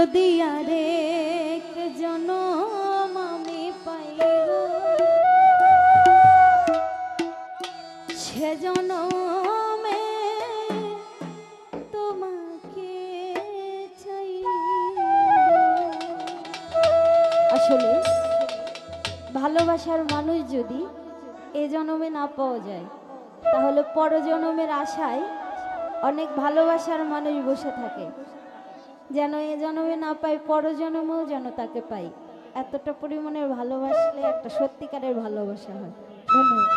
যদি আরেক জনম আমি পাই গো, সে জনমে তোমাকে চাইব। আসলে ভালোবাসার মানুষ যদি এ জনমে না পাওয়া যায়, তাহলে পরজনমের আশায় অনেক ভালোবাসার মানুষ বসে থাকে, যেন এ জন্মে না পাই পরজন্মেও যেন তাকে পাই। এতটা পরিমাণের ভালোবাসলে একটা সত্যিকারের ভালোবাসা হয়। ধন্যবাদ।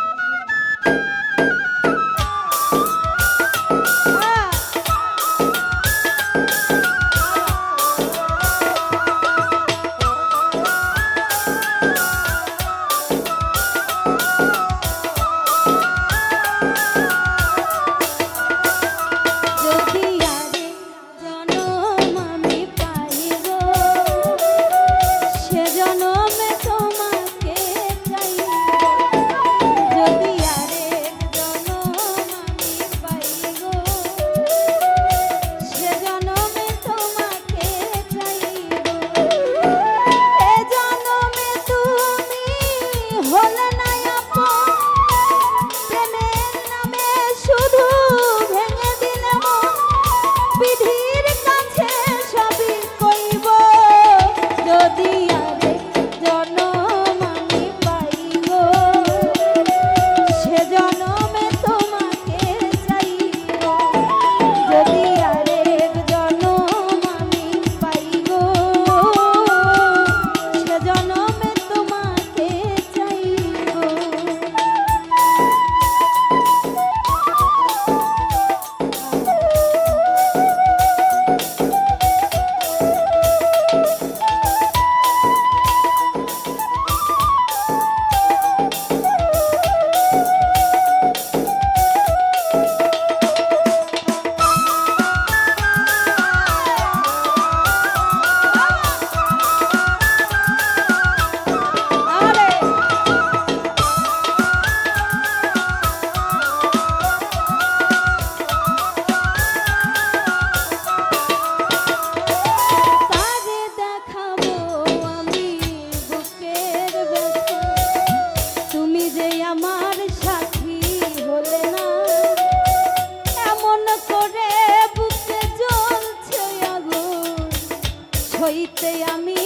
হইতে আমি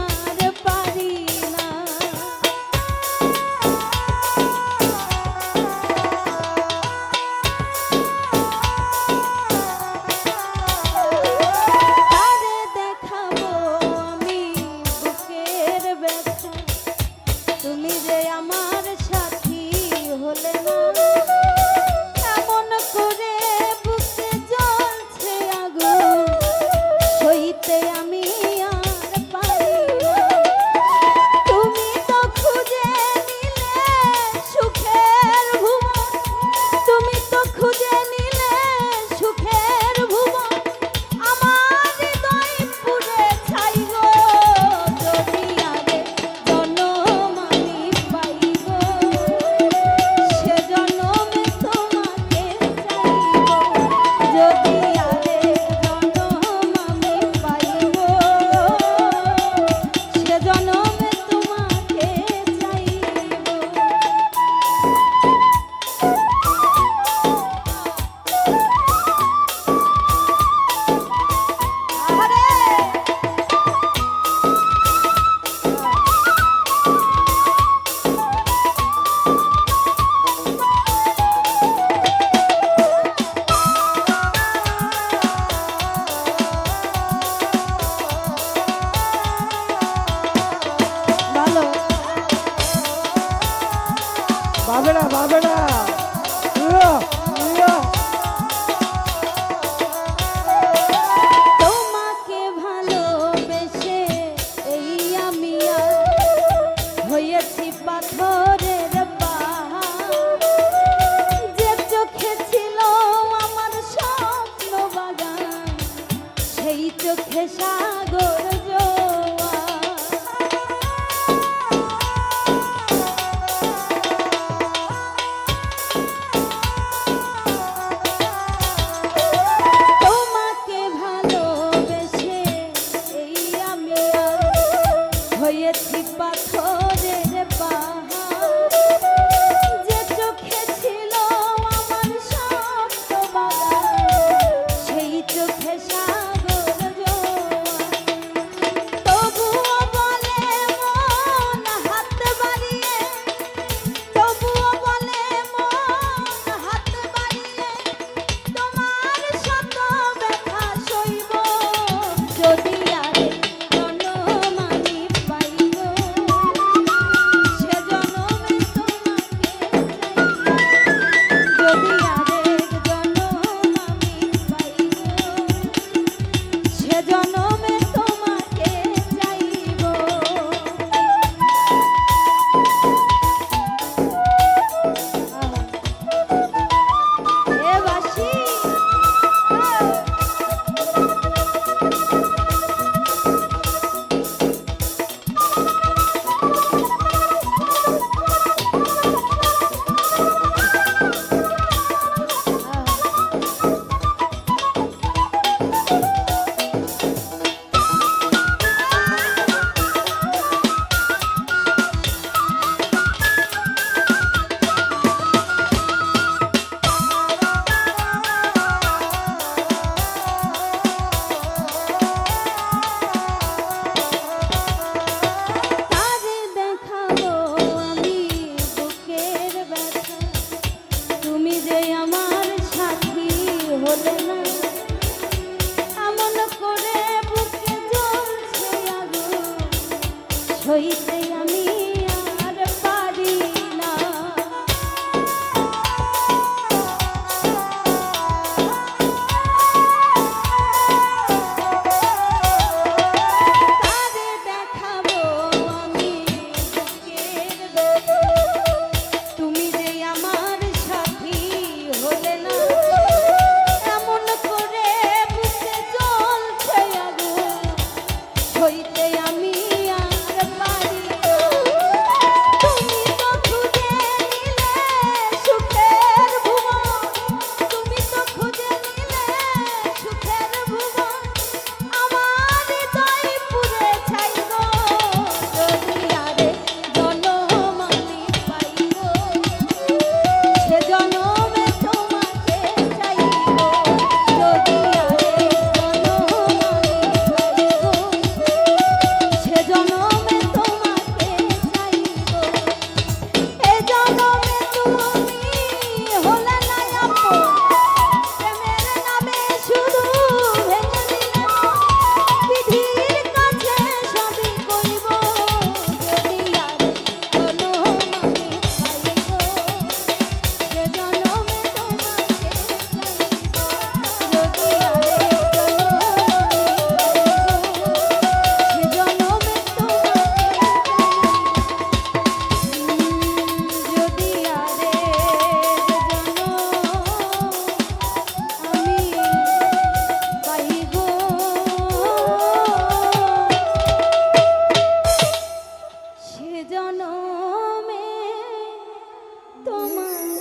আর পারি না। তারে দেখাবো আমি বুকের ব্যথা, তুমি যে আমার সাথী হলে না। এমন করে বুকে জ্বলছে আগুন, সইতে আমি বাবেড়া বাবেড়া তোমাকে ভালোবেসে এই আমি হয়েছি পাথরের পাহাড়। যে চোখে ছিল আমার স্বপ্ন বাগান, সেই চোখে সাগর জোয়ার। হলে না আপন, প্রেমের নামে শুধু ভেঙে দিলে মন। বিধির কাছে সবই কইব, যদি আর জনম আমি পাইব, সে জনমে তোমাকে চাইব। যদি আর জনম আমি পাইব, সে জনমে তোমাকে চাইব। যদি আরে জনম আমি পাইব, সে জনমে তোমাকে